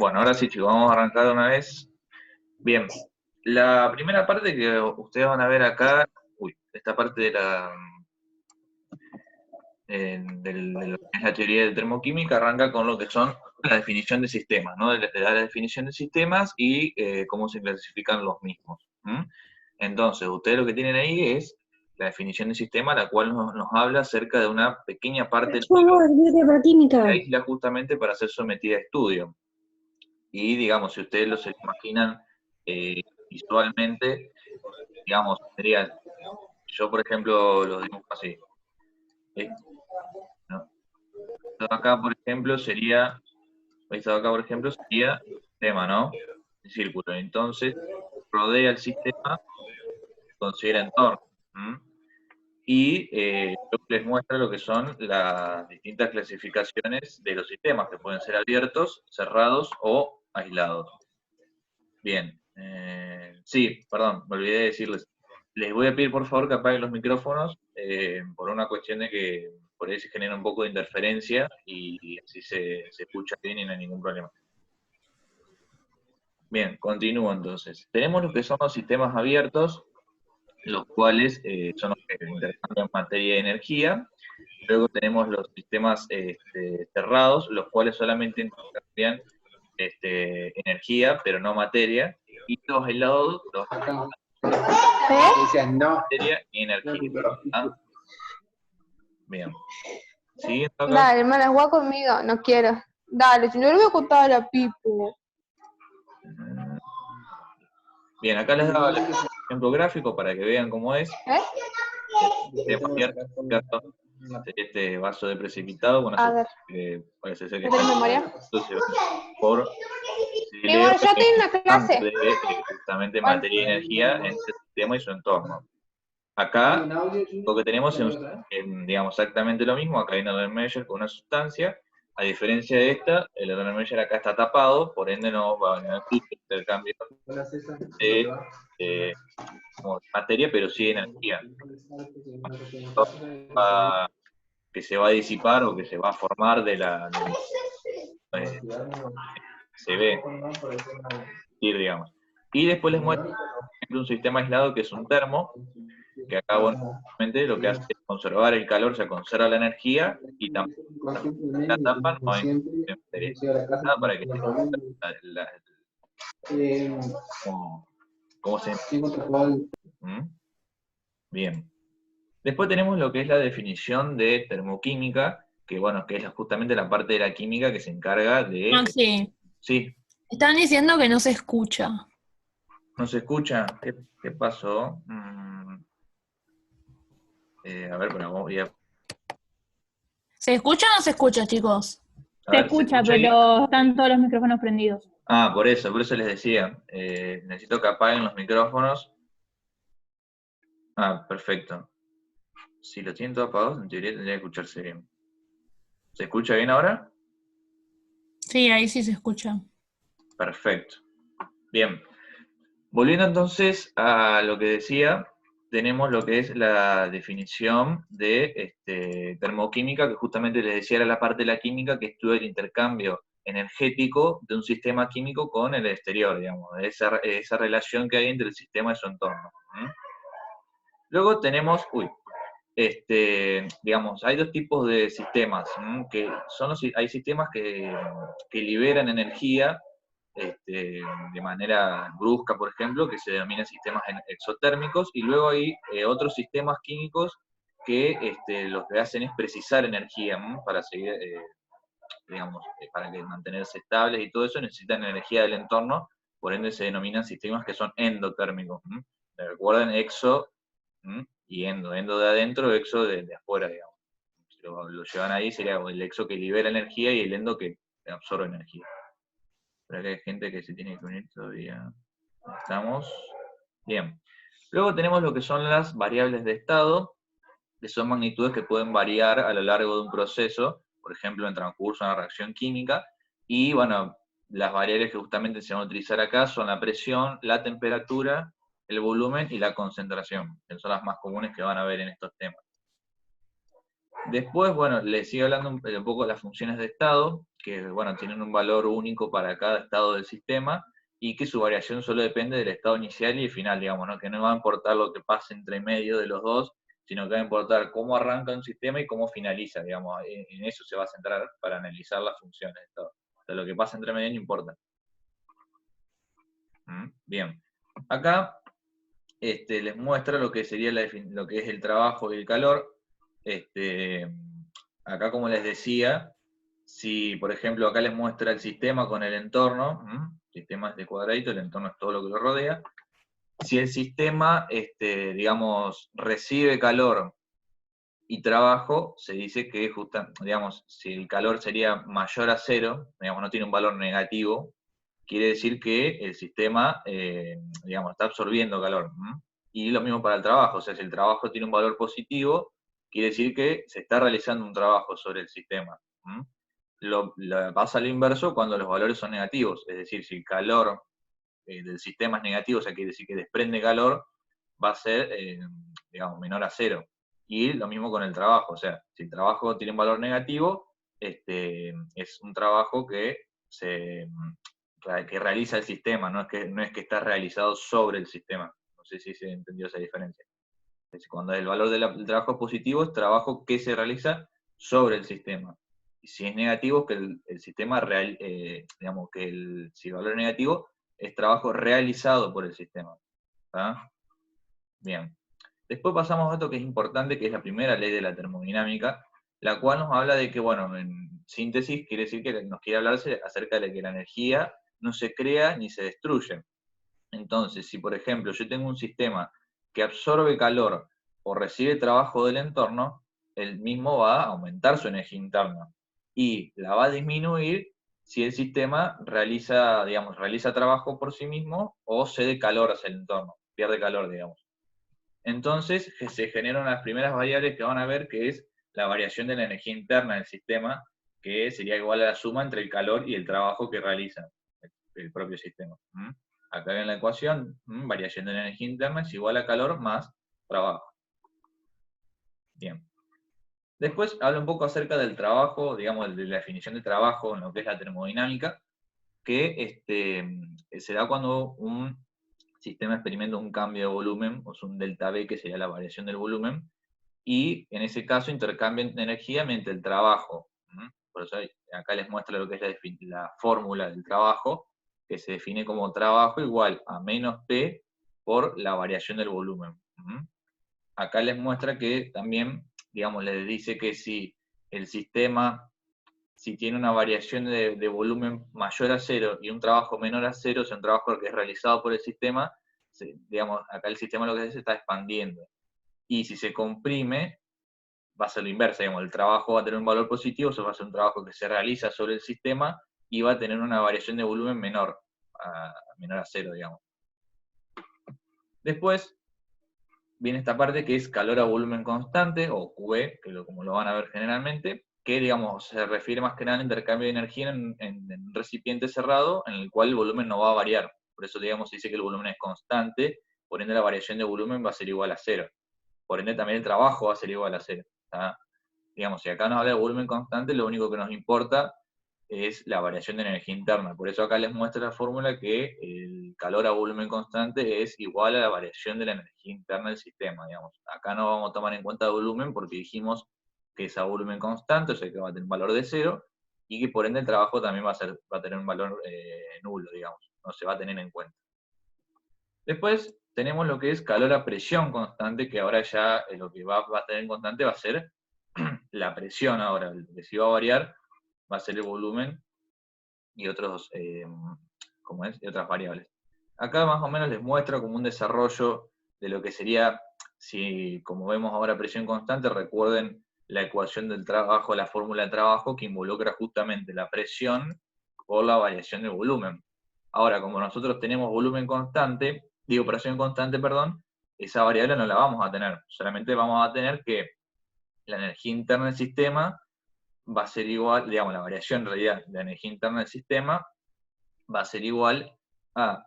Bueno, ahora sí, chicos, vamos a arrancar de una vez. Bien, la primera parte que ustedes van a ver acá, esta parte de de lo que es la teoría de termoquímica arranca con lo que son la definición de sistemas, ¿no? De la definición de sistemas y cómo se clasifican los mismos. Entonces, ustedes lo que tienen ahí es la definición de sistema, la cual nos habla acerca de una pequeña parte de de termoquímica. la isla justamente para ser sometida a estudio. Y digamos, si ustedes se lo imaginan visualmente, digamos, sería, yo por ejemplo lo dibujo así. ¿No? Esto de acá, por ejemplo, sería el sistema, ¿no? El círculo. Entonces, rodea el sistema, considera entorno. Y luego les muestra lo que son las distintas clasificaciones de los sistemas, que pueden ser abiertos, cerrados o aislados. Bien. Sí, perdón, me olvidé de decirles. Les voy a pedir por favor que apaguen los micrófonos por una cuestión de que por ahí se genera un poco de interferencia y así se escucha bien y no hay ningún problema. Bien, continúo entonces. Tenemos lo que son los sistemas abiertos, los cuales son los que intercambian materia y energía. Luego tenemos los sistemas cerrados, los cuales solamente intercambian energía, pero no materia. Y los aislados, los materia y energía. ¿Ah? Bien. Siguiendo acá. Dale, hermana, juega conmigo. No quiero. Dale, si no le voy a contar a la Pipo. Bien, acá les daba el ejemplo gráfico para que vean cómo es. Este vaso de precipitado con parece ser que por yo tengo una clase de justamente materia y energía en este sistema y su entorno. Acá lo que tenemos es, digamos, exactamente lo mismo. Acá hay un Erlenmeyer con una sustancia. A diferencia de esta, el Erlenmeyer acá está tapado, por ende no va a haber intercambio de materia, pero sí de energía. Que se va a disipar o que se va a formar de se ve, digamos. Y después les muestro un sistema aislado que es un termo, que acá bueno, lo que hace es conservar el calor, se conserva la energía y también la tapa no hay nada para que como se bien. Después tenemos lo que es la definición de termoquímica, que bueno, que es justamente la parte de la química que se encarga de... Maxi. Sí. Están diciendo que no se escucha. ¿No se escucha? ¿Qué pasó? A ver, pero voy a... ¿Se escucha o no se escucha, chicos? Se escucha, pero están todos los micrófonos prendidos. Ah, por eso les decía. Necesito que apaguen los micrófonos. Ah, perfecto. Si lo tienen todos apagados, en teoría tendría que escucharse bien. ¿Se escucha bien ahora? Sí, ahí sí se escucha. Perfecto. Bien. Volviendo entonces a lo que decía, tenemos lo que es la definición de termoquímica, que justamente les decía era la parte de la química que estudia el intercambio energético de un sistema químico con el exterior, digamos, esa relación que hay entre el sistema y su entorno. Luego tenemos, digamos, hay dos tipos de sistemas, que son hay sistemas que liberan energía de manera brusca, por ejemplo, que se denominan sistemas exotérmicos, y luego hay otros sistemas químicos que lo que hacen es precisar energía para seguir, digamos, para que mantenerse estables y todo eso necesitan energía del entorno, por ende se denominan sistemas que son endotérmicos. Recuerden, exo y endo de adentro, exo de afuera, digamos. Si lo llevan ahí sería el exo que libera energía y el endo que absorbe energía. Pero acá hay gente que se tiene que unir todavía. Estamos. Bien. Luego tenemos lo que son las variables de estado, que son magnitudes que pueden variar a lo largo de un proceso, por ejemplo, en transcurso de una reacción química, y bueno, las variables que justamente se van a utilizar acá son la presión, la temperatura, el volumen y la concentración, que son las más comunes que van a ver en estos temas. Después, bueno, les sigo hablando un poco de las funciones de estado, que bueno, tienen un valor único para cada estado del sistema y que su variación solo depende del estado inicial y final, digamos, ¿no? Que no va a importar lo que pase entre medio de los dos, sino que va a importar cómo arranca un sistema y cómo finaliza, digamos, en eso se va a centrar para analizar las funciones de todo. O sea, lo que pasa entre medio no importa. Bien, acá les muestra lo que sería lo que es el trabajo y el calor. Acá, como les decía, si por ejemplo acá les muestra el sistema con el entorno, el sistema es de cuadradito, el entorno es todo lo que lo rodea. Si el sistema, digamos, recibe calor y trabajo, se dice que, digamos, si el calor sería mayor a 0, digamos, no tiene un valor negativo, quiere decir que el sistema, digamos, está absorbiendo calor. Y lo mismo para el trabajo, o sea, si el trabajo tiene un valor positivo, quiere decir que se está realizando un trabajo sobre el sistema. Lo pasa al inverso cuando los valores son negativos, es decir, si el calor del sistema es negativo, o sea, quiere decir que desprende calor, va a ser, digamos, menor a 0. Y lo mismo con el trabajo, o sea, si el trabajo tiene un valor negativo, es un trabajo que realiza el sistema, no es que está realizado sobre el sistema. No sé si se entendió esa diferencia. Cuando el valor del trabajo es positivo, es trabajo que se realiza sobre el sistema. Y si es negativo, que el sistema digamos que si el valor es negativo, es trabajo realizado por el sistema. ¿Tá? Bien. Después pasamos a esto que es importante, que es la primera ley de la termodinámica, la cual nos habla de que, bueno, en síntesis quiere decir que nos quiere hablarse acerca de que la energía no se crea ni se destruye. Entonces, si por ejemplo yo tengo un sistema que absorbe calor o recibe trabajo del entorno, el mismo va a aumentar su energía interna y la va a disminuir si el sistema realiza, digamos, realiza trabajo por sí mismo o cede calor hacia el entorno, pierde calor, digamos. Entonces se generan las primeras variables que van a ver, que es la variación de la energía interna del sistema, que sería igual a la suma entre el calor y el trabajo que realiza el propio sistema. Acá en la ecuación, variación de la energía interna es igual a calor más trabajo. Bien. Después habla un poco acerca del trabajo, digamos, de la definición de trabajo en lo que es la termodinámica, que se da cuando un sistema experimenta un cambio de volumen, o es un delta V, que sería la variación del volumen, y en ese caso intercambian energía mediante el trabajo. Por eso acá les muestro lo que es la fórmula del trabajo, que se define como trabajo igual a menos P por la variación del volumen. Acá les muestra que también, digamos, les dice que si el sistema, si tiene una variación de volumen mayor a 0 y un trabajo menor a 0, o sea, un trabajo que es realizado por el sistema, digamos, acá el sistema lo que hace se está expandiendo. Y si se comprime, va a ser lo inverso, digamos, el trabajo va a tener un valor positivo, eso va a ser un trabajo que se realiza sobre el sistema y va a tener una variación de volumen menor a 0, digamos. Después viene esta parte que es calor a volumen constante, o QE, como lo van a ver generalmente, que, digamos, se refiere más que nada al intercambio de energía en un recipiente cerrado, en el cual el volumen no va a variar. Por eso, digamos, se dice que el volumen es constante, por ende la variación de volumen va a ser igual a 0. Por ende también el trabajo va a ser igual a 0. ¿Tá? Digamos, si acá nos habla de volumen constante, lo único que nos importa es la variación de energía interna. Por eso acá les muestra la fórmula que el calor a volumen constante es igual a la variación de la energía interna del sistema, digamos. Acá no vamos a tomar en cuenta el volumen porque dijimos que es a volumen constante, o sea que va a tener un valor de 0, y que por ende el trabajo también va a tener un valor nulo, digamos, no se va a tener en cuenta. Después tenemos lo que es calor a presión constante, que ahora ya lo que va a tener en constante va a ser la presión ahora, lo que sí va a variar va a ser el volumen y otros, y otras variables. Acá más o menos les muestra como un desarrollo de lo que sería, si como vemos ahora presión constante, recuerden la ecuación del trabajo, la fórmula de trabajo, que involucra justamente la presión por la variación del volumen. Ahora, como nosotros tenemos volumen constante, presión constante, perdón, esa variable no la vamos a tener, solamente vamos a tener que la energía interna del sistema va a ser igual, digamos, la variación en realidad de la energía interna del sistema va a ser igual a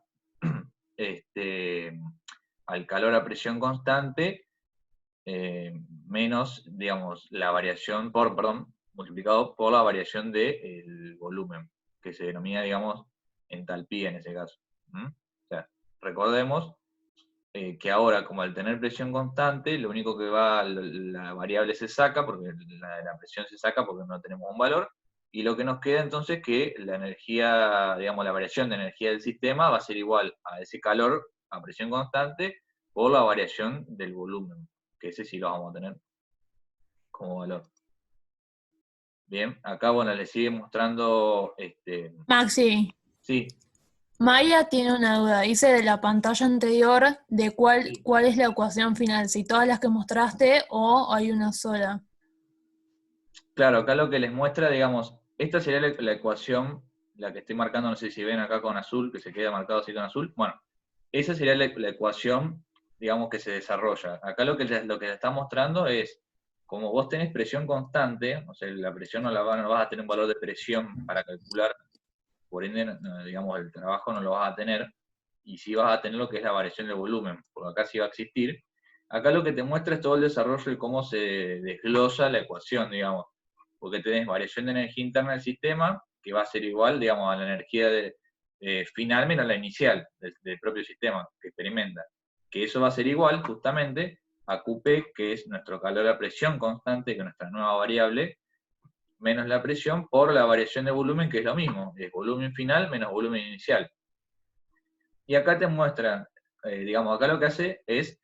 al calor a presión constante menos, digamos, la variación multiplicado por la variación del volumen, que se denomina, digamos, entalpía en ese caso. O sea, recordemos que ahora, como al tener presión constante, lo único que va, la variable se saca, porque la presión se saca porque no tenemos un valor, y lo que nos queda entonces es que la energía, digamos, la variación de energía del sistema va a ser igual a ese calor a presión constante por la variación del volumen, que ese sí lo vamos a tener como valor. Bien, acá, bueno, le sigue mostrando, Maxi, sí, Maya tiene una duda. Dice de la pantalla anterior de cuál es la ecuación final, si todas las que mostraste o hay una sola. claro, acá lo que les muestra, digamos, esta sería la ecuación, la que estoy marcando, no sé si ven acá con azul, que se queda marcado así con azul. Bueno, esa sería la ecuación, digamos, que se desarrolla. Acá lo que le está mostrando es, como vos tenés presión constante, o sea, la presión no vas a tener un valor de presión para calcular, por ende, digamos, el trabajo no lo vas a tener, y sí vas a tener lo que es la variación del volumen, porque acá sí va a existir. Acá lo que te muestra es todo el desarrollo y cómo se desglosa la ecuación, digamos, porque tenés variación de energía interna del sistema, que va a ser igual, digamos, a la energía final menos la inicial del propio sistema que experimenta. Que eso va a ser igual, justamente, a QP, que es nuestro calor a presión constante, que es nuestra nueva variable, menos la presión por la variación de volumen, que es lo mismo, es volumen final menos volumen inicial. Y acá te muestra, digamos, acá lo que hace es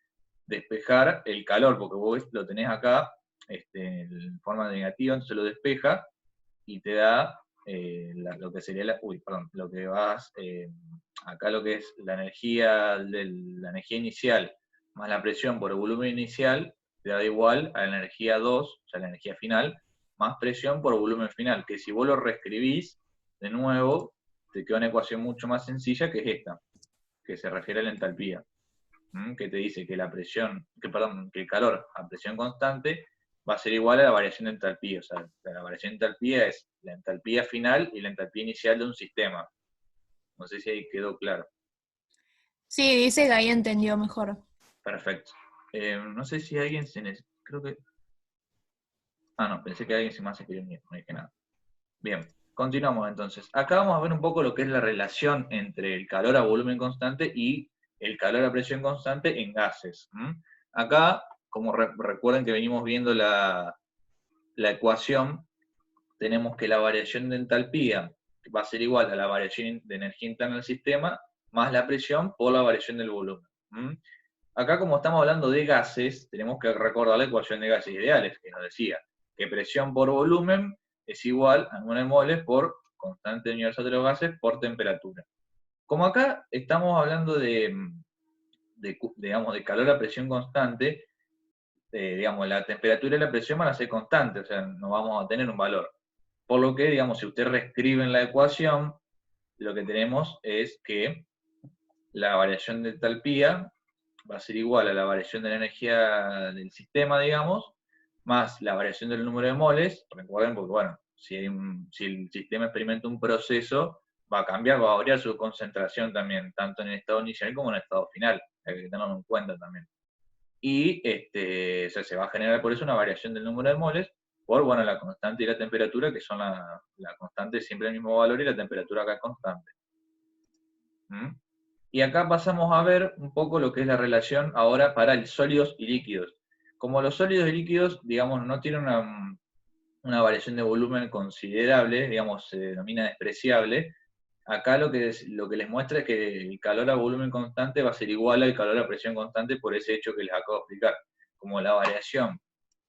despejar el calor, porque vos lo tenés acá en forma negativa, entonces lo despeja y te da lo que sería lo que vas, acá lo que es la energía inicial más la presión por el volumen inicial, te da igual a la energía 2, o sea, la energía final, más presión por volumen final, que si vos lo reescribís de nuevo, te queda una ecuación mucho más sencilla que es esta, que se refiere a la entalpía, que te dice que que el calor a presión constante va a ser igual a la variación de entalpía. O sea, la variación de entalpía es la entalpía final y la entalpía inicial de un sistema. No sé si ahí quedó claro. Sí, dice que ahí entendió mejor. Perfecto. No sé si alguien creo que... Ah, no, pensé que alguien se más escribió, no dije nada. Bien, continuamos entonces. Acá vamos a ver un poco lo que es la relación entre el calor a volumen constante y el calor a presión constante en gases. Acá, como recuerden que venimos viendo la ecuación, tenemos que la variación de entalpía va a ser igual a la variación de energía interna del sistema más la presión por la variación del volumen. Acá, como estamos hablando de gases, tenemos que recordar la ecuación de gases ideales, que nos decía que presión por volumen es igual a 9 moles por constante universal de los gases por temperatura. Como acá estamos hablando digamos, de calor a presión constante, digamos, la temperatura y la presión van a ser constantes, o sea, no vamos a tener un valor. Por lo que, digamos, si usted reescribe en la ecuación, lo que tenemos es que la variación de entalpía va a ser igual a la variación de la energía del sistema, digamos, más la variación del número de moles. Recuerden, porque bueno, si el sistema experimenta un proceso, va a cambiar, va a variar su concentración también, tanto en el estado inicial como en el estado final. Hay que tenerlo en cuenta también. Y o sea, se va a generar por eso una variación del número de moles por bueno, la constante y la temperatura, que son la constante siempre el mismo valor y la temperatura acá es constante. Y acá pasamos a ver un poco lo que es la relación ahora para el sólidos y líquidos. Como los sólidos y líquidos, digamos, no tienen una variación de volumen considerable, digamos, se denomina despreciable, acá lo que les muestra es que el calor a volumen constante va a ser igual al calor a presión constante por ese hecho que les acabo de explicar. Como la variación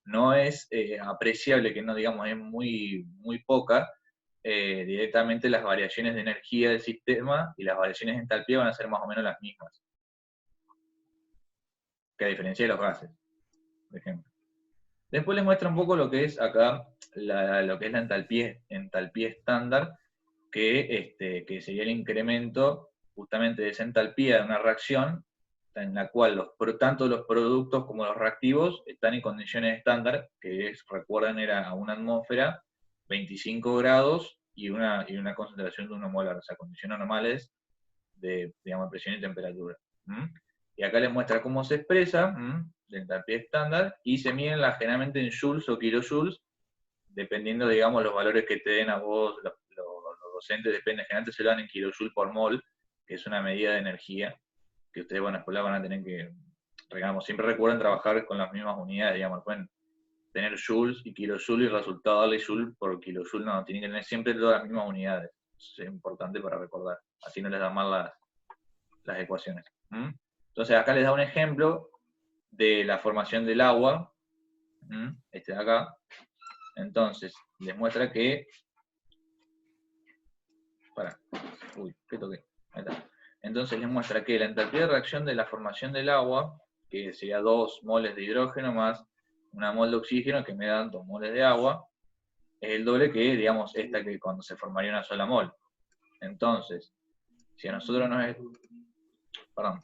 no es apreciable, que no digamos es muy, muy poca, directamente las variaciones de energía del sistema y las variaciones de entalpía van a ser más o menos las mismas, que a diferencia de los gases, por ejemplo. Después les muestra un poco lo que es acá, lo que es la entalpía estándar, que sería el incremento justamente de esa entalpía de una reacción en la cual tanto los productos como los reactivos están en condiciones estándar, que recuerdan, era a una atmósfera, 25 grados y una concentración de 1 molar, o sea, condiciones normales de, digamos, presión y temperatura. Y acá les muestra cómo se expresa la entalpía estándar y se miden generalmente en joules o kilojoules dependiendo, digamos, los valores que te den a vos, los docentes, depende, generalmente se lo dan en kilojoule por mol, que es una medida de energía, que ustedes, bueno, después la van a tener que, digamos, siempre recuerden trabajar con las mismas unidades, digamos, pueden tener joules y kilojoule y resultado darle joule por kilojoule, no, tienen que tener siempre todas las mismas unidades, eso es importante para recordar, así no les dan mal las ecuaciones. Entonces acá les da un ejemplo de la formación del agua, este de acá. Entonces les muestra que, ¿qué toqué? Ahí está. Entonces les muestra que la entalpía de reacción de la formación del agua, que sería 2 moles de hidrógeno más 1 mol de oxígeno, que me dan 2 moles de agua, es el doble que, digamos, esta que cuando se formaría una sola mol. Entonces, si a nosotros nos... Perdón.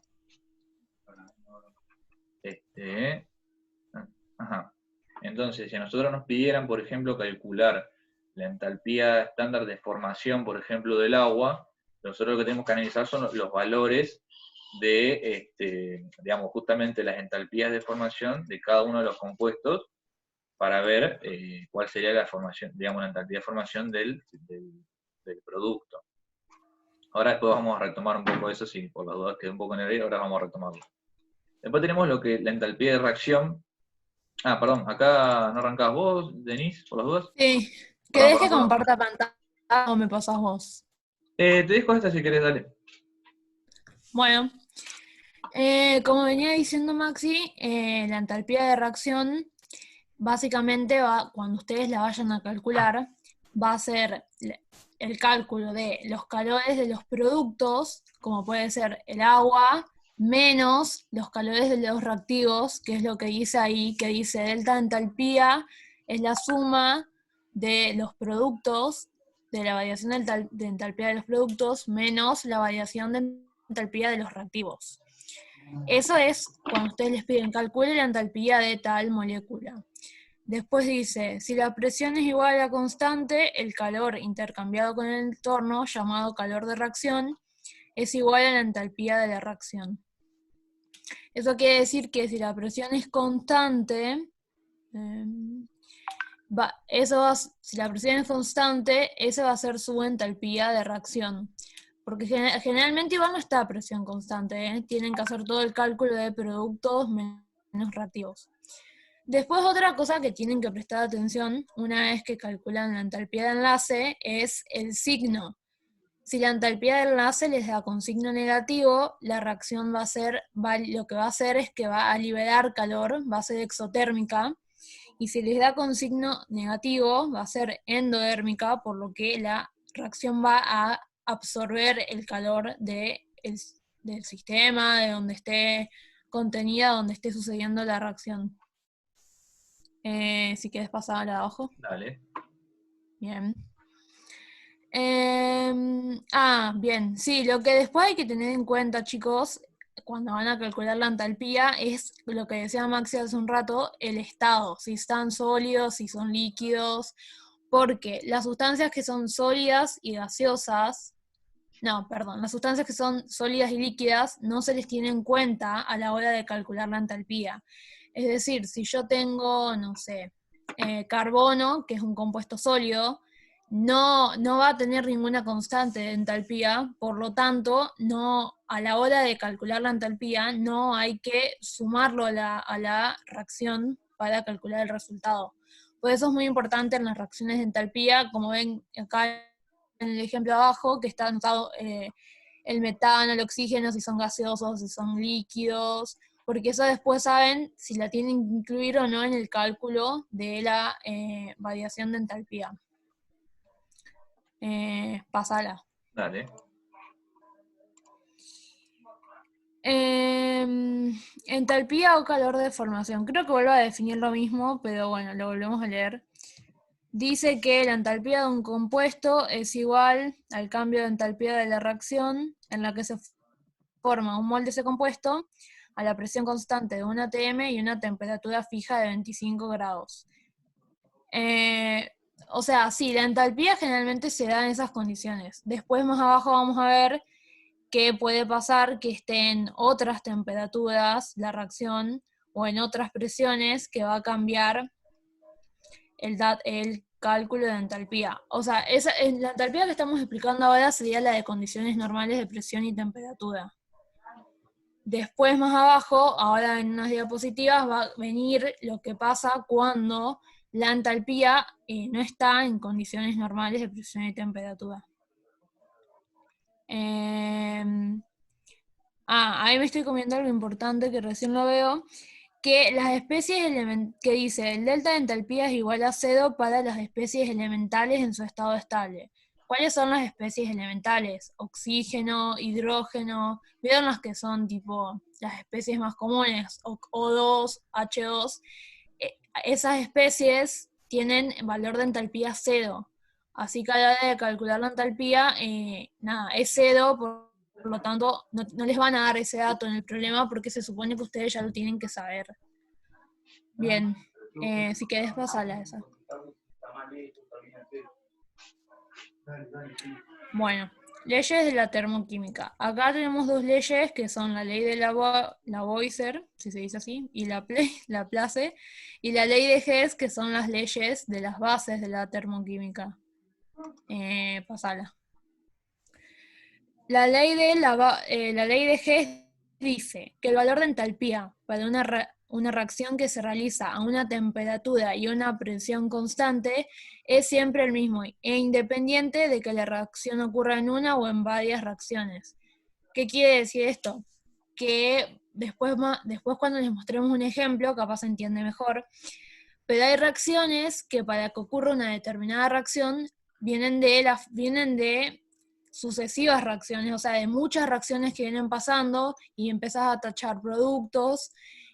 Entonces, si a nosotros nos pidieran, por ejemplo, calcular la entalpía estándar de formación, por ejemplo, del agua, nosotros lo que tenemos que analizar son los valores de, digamos, justamente las entalpías de formación de cada uno de los compuestos para ver cuál sería la formación, digamos, la entalpía de formación del producto. Ahora después vamos a retomar un poco eso, si por las dudas quedé un poco en el aire, ahora vamos a retomarlo. Después tenemos lo que la entalpía de reacción. Ah, perdón, acá no arrancás vos, Denise, por las dudas. Sí. Perdón, ¿Querés que perdón. comparta pantalla o me pasás vos? Te dejo esta si querés, dale. Bueno, como venía diciendo Maxi, la entalpía de reacción básicamente cuando ustedes la vayan a calcular, va a ser el cálculo de los calores de los productos, como puede ser el agua, menos los calores de los reactivos, que es lo que dice ahí, que dice delta de entalpía, es la suma de los productos, de la variación de entalpía de los productos, menos la variación de entalpía de los reactivos. Eso es cuando ustedes les piden calcule la entalpía de tal molécula. Después dice, si la presión es igual a la constante, el calor intercambiado con el entorno, llamado calor de reacción, es igual a la entalpía de la reacción. Eso quiere decir que si la presión es constante, si la presión es constante, esa va a ser su entalpía de reacción. Porque generalmente igual no está a presión constante, tienen que hacer todo el cálculo de productos menos reactivos. Después otra cosa que tienen que prestar atención una vez que calculan la entalpía de enlace es el signo. Si la entalpía de enlace les da con signo negativo, la reacción lo que va a hacer es que va a liberar calor, va a ser exotérmica, y si les da con signo negativo, va a ser endodérmica, por lo que la reacción va a absorber el calor del sistema, de donde esté contenida, donde esté sucediendo la reacción. Si quieres pasar a la de abajo. Dale. Bien. Bien. Sí, lo que después hay que tener en cuenta, chicos, cuando van a calcular la entalpía, es lo que decía Maxi hace un rato, el estado, si están sólidos, si son líquidos, porque las sustancias que son sólidas y gaseosas, las sustancias que son sólidas y líquidas no se les tiene en cuenta a la hora de calcular la entalpía. Es decir, si yo tengo, no sé, carbono, que es un compuesto sólido, no va a tener ninguna constante de entalpía, por lo tanto, a la hora de calcular la entalpía, no hay que sumarlo a la reacción para calcular el resultado. Por eso es muy importante en las reacciones de entalpía, como ven acá en el ejemplo abajo, que está anotado el metano, el oxígeno, si son gaseosos, si son líquidos, porque eso después saben si la tienen que incluir o no en el cálculo de la variación de entalpía. Pásala. Dale. Entalpía o calor de formación. Creo que vuelvo a definir lo mismo, pero bueno, lo volvemos a leer. Dice que la entalpía de un compuesto es igual al cambio de entalpía de la reacción en la que se forma un mol de ese compuesto a la presión constante de 1 atm y una temperatura fija de 25 grados. O sea, sí, la entalpía generalmente se da en esas condiciones. Después más abajo vamos a ver que puede pasar que esté en otras temperaturas la reacción o en otras presiones que va a cambiar el cálculo de entalpía. O sea, la entalpía que estamos explicando ahora sería la de condiciones normales de presión y temperatura. Después, más abajo, ahora en unas diapositivas, va a venir lo que pasa cuando la entalpía no está en condiciones normales de presión y temperatura. Ahí me estoy comiendo algo importante que recién lo veo, que las especies que dice, el delta de entalpía es igual a 0 para las especies elementales en su estado estable. ¿Cuáles son las especies elementales? Oxígeno, hidrógeno, ¿vieron las que son tipo las especies más comunes? O2, H2. Esas especies tienen valor de entalpía 0. Así que a la hora de calcular la entalpía, es 0, por lo tanto no les van a dar ese dato en el problema porque se supone que ustedes ya lo tienen que saber. Bien, si querés pasarla a esa. Bueno, leyes de la termoquímica. Acá tenemos dos leyes que son la ley de Lavoisier, si se dice así, y la Place, y la ley de Hess, que son las leyes de las bases de la termoquímica. Pasala. La ley de Hess dice que el valor de entalpía para una reacción que se realiza a una temperatura y una presión constante es siempre el mismo e independiente de que la reacción ocurra en una o en varias reacciones. ¿Qué quiere decir esto? Que después cuando les mostremos un ejemplo, capaz se entiende mejor, pero hay reacciones que para que ocurra una determinada reacción vienen de sucesivas reacciones, o sea, de muchas reacciones que vienen pasando y empezás a tachar productos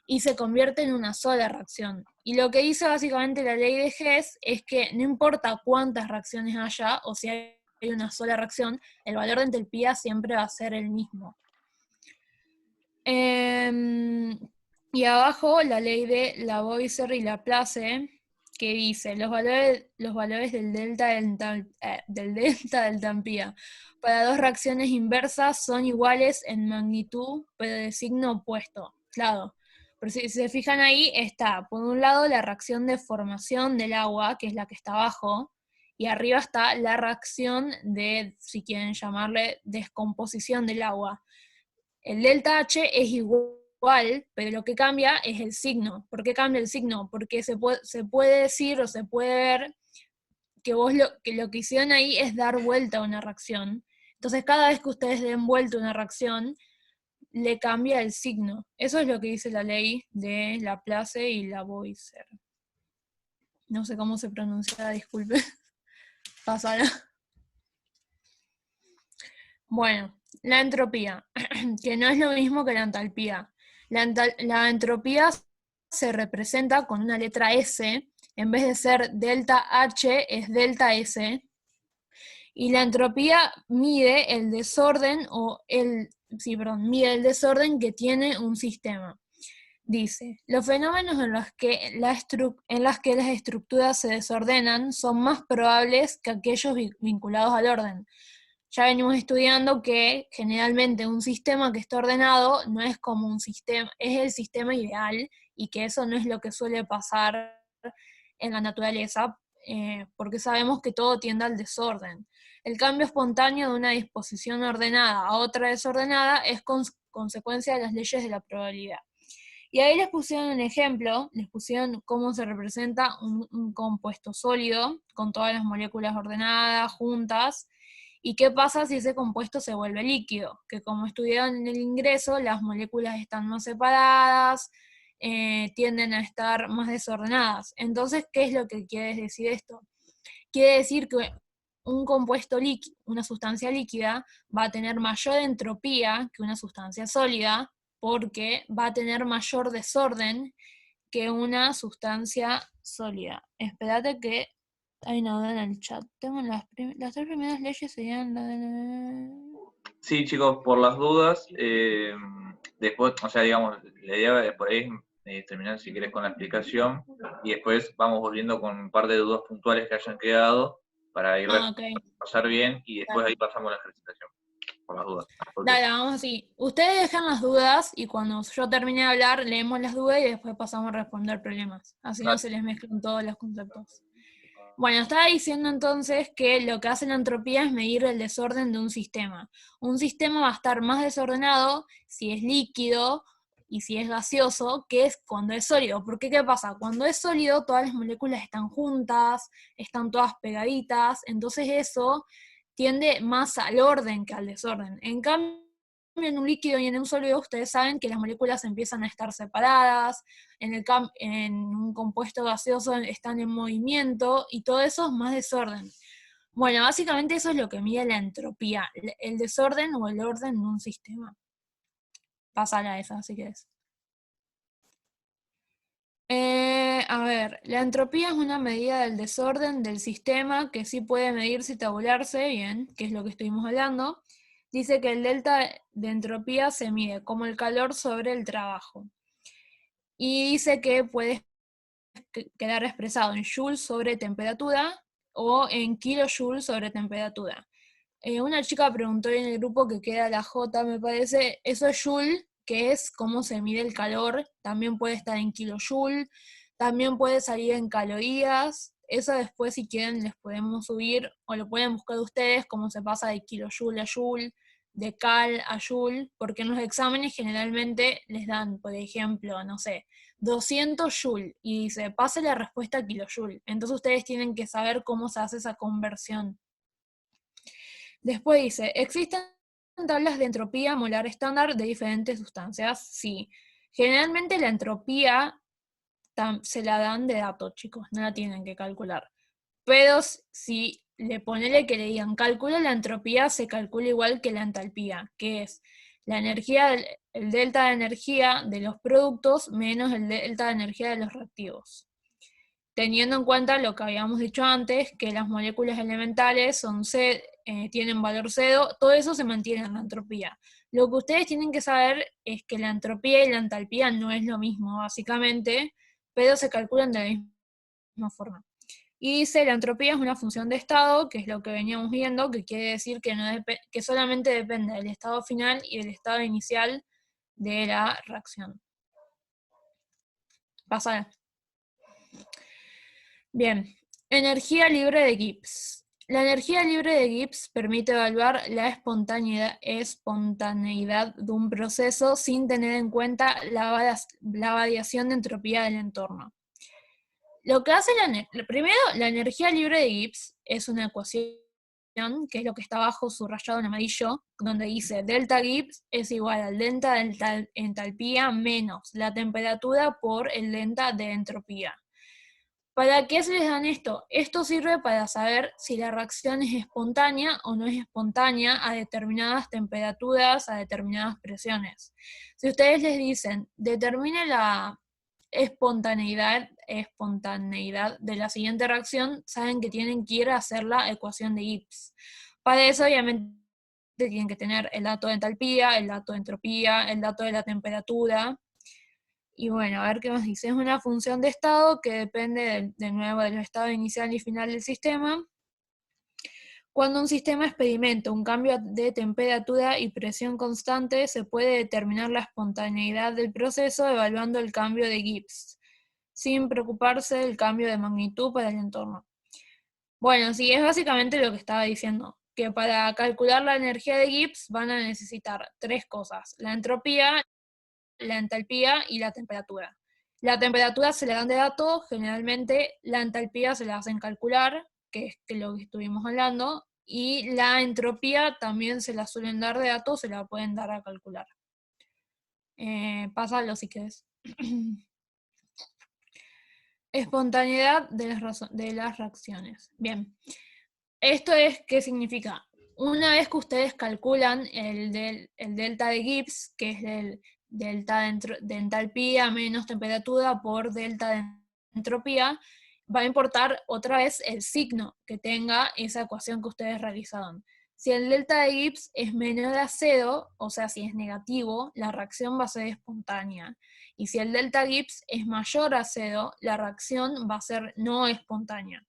y se convierte en una sola reacción. Y lo que dice básicamente la ley de Hess es que no importa cuántas reacciones haya, o si hay una sola reacción, el valor de entalpía siempre va a ser el mismo. Y abajo la ley de Lavoisier y Laplace, que dice los valores del delta del entalpía para dos reacciones inversas son iguales en magnitud, pero de signo opuesto. Claro, pero si se fijan ahí, está por un lado la reacción de formación del agua, que es la que está abajo, y arriba está la reacción de, si quieren llamarle, descomposición del agua. El delta H es igual, pero lo que cambia es el signo. ¿Por qué cambia el signo? Porque se puede decir o se puede ver que lo que hicieron ahí es dar vuelta a una reacción. Entonces cada vez que ustedes den vuelta a una reacción, le cambia el signo. Eso es lo que dice la ley de Laplace y Lavoisier. No sé cómo se pronuncia, disculpe. Pásala. Bueno, la entropía, que no es lo mismo que la entalpía. La entropía se representa con una letra S, en vez de ser delta H, es delta S. Y la entropía mide el desorden mide el desorden que tiene un sistema. Dice, los fenómenos en los que las estructuras se desordenan son más probables que aquellos vinculados al orden. Ya venimos estudiando que generalmente un sistema que está ordenado no es como un sistema, es el sistema ideal, y que eso no es lo que suele pasar en la naturaleza, porque sabemos que todo tiende al desorden. El cambio espontáneo de una disposición ordenada a otra desordenada es consecuencia de las leyes de la probabilidad. Y ahí les pusieron un ejemplo, les pusieron cómo se representa un compuesto sólido, con todas las moléculas ordenadas, juntas, y qué pasa si ese compuesto se vuelve líquido, que como estudiaron en el ingreso, las moléculas están más separadas, tienden a estar más desordenadas. Entonces, ¿qué es lo que quiere decir esto? Quiere decir que un compuesto líquido, una sustancia líquida, va a tener mayor entropía que una sustancia sólida, porque va a tener mayor desorden que una sustancia sólida. Espérate que hay una duda en el chat. Tengo las tres primeras leyes serían la de... Sí, chicos, por las dudas, después, o sea, digamos, la idea es por ahí terminar, si querés, con la explicación, y después vamos volviendo con un par de dudas puntuales que hayan quedado, para ir okay. pasar bien, y después ahí pasamos a la ejercitación, por las dudas. Dale, vamos así. Ustedes dejan las dudas, y cuando yo termine de hablar, leemos las dudas, y después pasamos a responder problemas. Así no se les mezclan todos los conceptos. Bueno, estaba diciendo entonces que lo que hace la entropía es medir el desorden de un sistema. Un sistema va a estar más desordenado si es líquido y si es gaseoso, que es cuando es sólido. Porque ¿qué pasa? Cuando es sólido, todas las moléculas están juntas, están todas pegaditas, entonces eso tiende más al orden que al desorden. En cambio, en un líquido y en un sólido, ustedes saben que las moléculas empiezan a estar separadas, en un compuesto gaseoso están en movimiento, y todo eso es más desorden. Bueno, básicamente eso es lo que mide la entropía, el desorden o el orden de un sistema. Pásala a esa, si querés. A ver, la entropía es una medida del desorden del sistema que sí puede medirse y tabularse, bien, que es lo que estuvimos hablando. Dice que el delta de entropía se mide como el calor sobre el trabajo. Y dice que puede quedar expresado en joules sobre temperatura o en kilojoules sobre temperatura. Una chica preguntó en el grupo que queda la J, me parece, eso es joule, que es cómo se mide el calor, también puede estar en kilojoule, también puede salir en calorías, eso después si quieren les podemos subir, o lo pueden buscar ustedes, cómo se pasa de kilojoule a joule, de cal a joule, porque en los exámenes generalmente les dan, por ejemplo, no sé, 200 joule, y dice, pase la respuesta a kilojoule, entonces ustedes tienen que saber cómo se hace esa conversión. Después dice, ¿existen tablas de entropía molar estándar de diferentes sustancias? Sí. Generalmente la entropía se la dan de datos, chicos, no la tienen que calcular. Pero si ponele que le digan, calcula la entropía, se calcula igual que la entalpía, que es la energía, el delta de energía de los productos menos el delta de energía de los reactivos. Teniendo en cuenta lo que habíamos dicho antes, que las moléculas elementales tienen valor cero, todo eso se mantiene en la entropía. Lo que ustedes tienen que saber es que la entropía y la entalpía no es lo mismo, básicamente, pero se calculan de la misma forma. Y dice, la entropía es una función de estado, que es lo que veníamos viendo, que quiere decir que solamente depende del estado final y del estado inicial de la reacción. Pasa. Bien, energía libre de Gibbs. La energía libre de Gibbs permite evaluar la espontaneidad de un proceso sin tener en cuenta la variación de entropía del entorno. Lo que hace primero, la energía libre de Gibbs es una ecuación, que es lo que está abajo subrayado en amarillo, donde dice delta Gibbs es igual al delta de entalpía menos la temperatura por el delta de entropía. ¿Para qué se les dan esto? Esto sirve para saber si la reacción es espontánea o no es espontánea a determinadas temperaturas, a determinadas presiones. Si ustedes les dicen, determine la espontaneidad de la siguiente reacción, saben que tienen que ir a hacer la ecuación de Gibbs. Para eso, obviamente, tienen que tener el dato de entalpía, el dato de entropía, el dato de la temperatura. Y bueno, a ver qué más dice. Es una función de estado que depende de nuevo del estado inicial y final del sistema. Cuando un sistema experimenta un cambio de temperatura y presión constante, se puede determinar la espontaneidad del proceso evaluando el cambio de Gibbs, sin preocuparse del cambio de magnitud para el entorno. Bueno, sí, es básicamente lo que estaba diciendo, que para calcular la energía de Gibbs van a necesitar tres cosas: la entropía, la entalpía y la temperatura. La temperatura se le dan de dato, generalmente la entalpía se la hacen calcular, que es lo que estuvimos hablando, y la entropía también se la suelen dar de dato, se la pueden dar a calcular. Pásalo si querés. Espontaneidad de las reacciones. Bien, esto es, ¿qué significa? Una vez que ustedes calculan el delta de Gibbs, que es el delta de entalpía menos temperatura por delta de entropía, va a importar otra vez el signo que tenga esa ecuación que ustedes realizaron. Si el delta de Gibbs es menor a 0, o sea, si es negativo, la reacción va a ser espontánea. Y si el delta Gibbs es mayor a 0, la reacción va a ser no espontánea.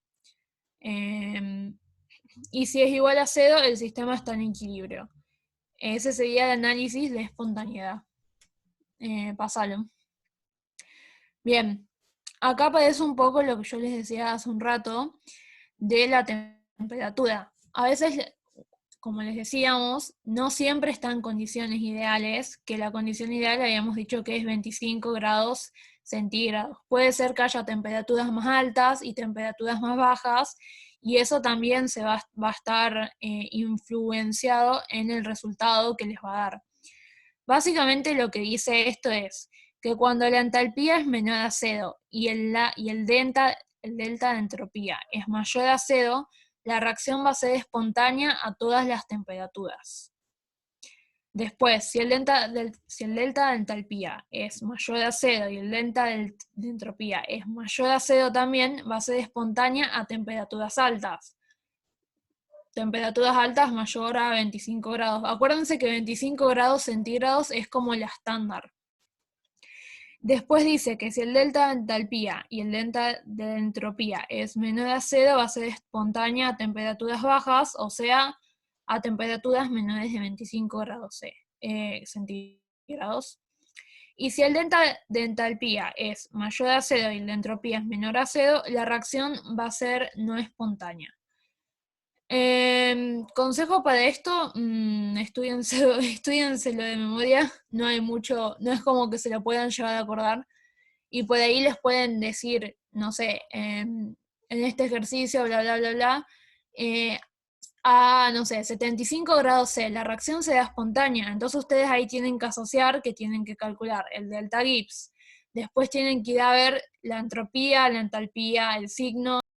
Y si es igual a 0, el sistema está en equilibrio. Ese sería el análisis de espontaneidad. Pásalo. Bien, acá aparece un poco lo que yo les decía hace un rato, de la temperatura. A veces, como les decíamos, no siempre está en condiciones ideales, que la condición ideal habíamos dicho que es 25 grados centígrados. Puede ser que haya temperaturas más altas y temperaturas más bajas, y eso también se va a estar influenciado en el resultado que les va a dar. Básicamente lo que dice esto es que cuando la entalpía es menor a 0 y el delta de entropía es mayor a 0, la reacción va a ser espontánea a todas las temperaturas. Después, si el delta de entalpía es mayor a 0 y el delta de entropía es mayor a 0 también, va a ser espontánea a temperaturas altas. Temperaturas altas mayor a 25 grados. Acuérdense que 25 grados centígrados es como la estándar. Después dice que si el delta de entalpía y el delta de entropía es menor a 0, va a ser espontánea a temperaturas bajas, o sea, a temperaturas menores de 25 grados centígrados. Y si el delta de entalpía es mayor a 0 y la entropía es menor a 0, la reacción va a ser no espontánea. Consejo para esto, estudienselo de memoria, no hay mucho, no es como que se lo puedan llevar a acordar, y por ahí les pueden decir, no sé, en este ejercicio, bla, bla, bla, bla, a, no sé, 75 grados C, la reacción se da espontánea, entonces ustedes ahí tienen que asociar que tienen que calcular el delta Gibbs, después tienen que ir a ver la entropía, la entalpía, el signo,